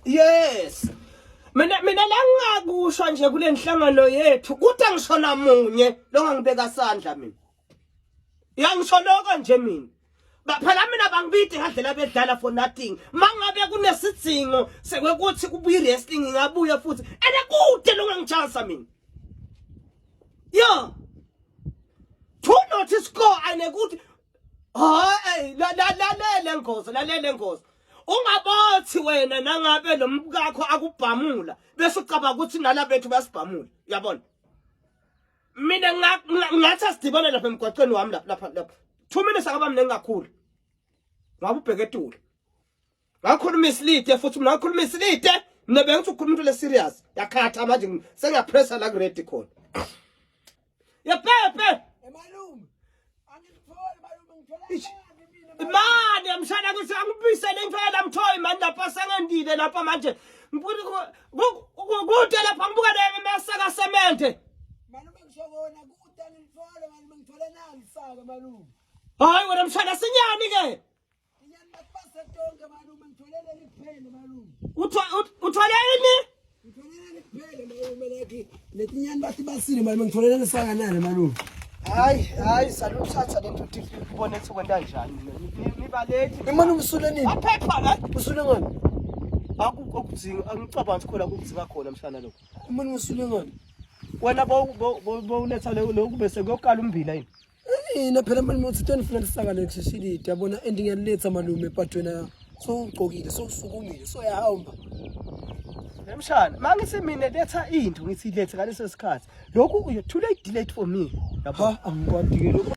Yes. Mina la ngakusho nje kule nhlangano yethu kuthi angishona munye lo ngangibeka sandla mina. Yangisho lokho nje mina. Phela mina bangibidi ngadlela bedlala for nothing. Mangabe kunesidingo sekwekuthi kubuye wrestling ngabuya futhi. Ene kude lo ngangijasa mina. Yo. To not score ane kuthi hayi lalela Nkosi. Ungabothi wena nangabe lo mbukakho akubhamula bese ucaba ukuthi nala bethu basibhamula uyabona mina ngathi asidibane lapha emgwaqweni wami lapha 2 minutes akaba mnengi kakhulu ngabe ubheke etulo ngakhuluma isilite futhi mina ngakhuluma isilite mina bengithi ukhuluma into le serious yakhatha manje sengiyapressa la ready khona ya pepe malume angithole malume ngithola Mani amshana kuthi angibuyisele ngifela mthoyi manje lapha sengandile lapha manje kude lapha ngibuka nemesaka semente malume ngishobona kude ngithole malume ngithole nani saka malume hayi wena mshana sinyani ke inyani bapasa tonke malume ngitholele liphele malume uthole ini ngitholele liphele malume letinyani bathi basile malume ngitholele saka nani malume hayi saluthatha lento uthi ubone ukuthi kwenda njani nibalethi malume usule nini aphepha la usule ngani akukudzinga angicabanga khona ukudzinga khona mshana lokho malume usule ngani wena bowuletha lokhu bese kuyokala umbila yini yini phela malume uthi tona ufuna lisaka lekushishilide yabona ending yaliletha malume but wena so ugqokile so usukumile so yahamba Mshana mangithi mina letha into ngithi lethe ngaleso sikhathi lokhu you too late delayed for me yabha angikwadi ke lokho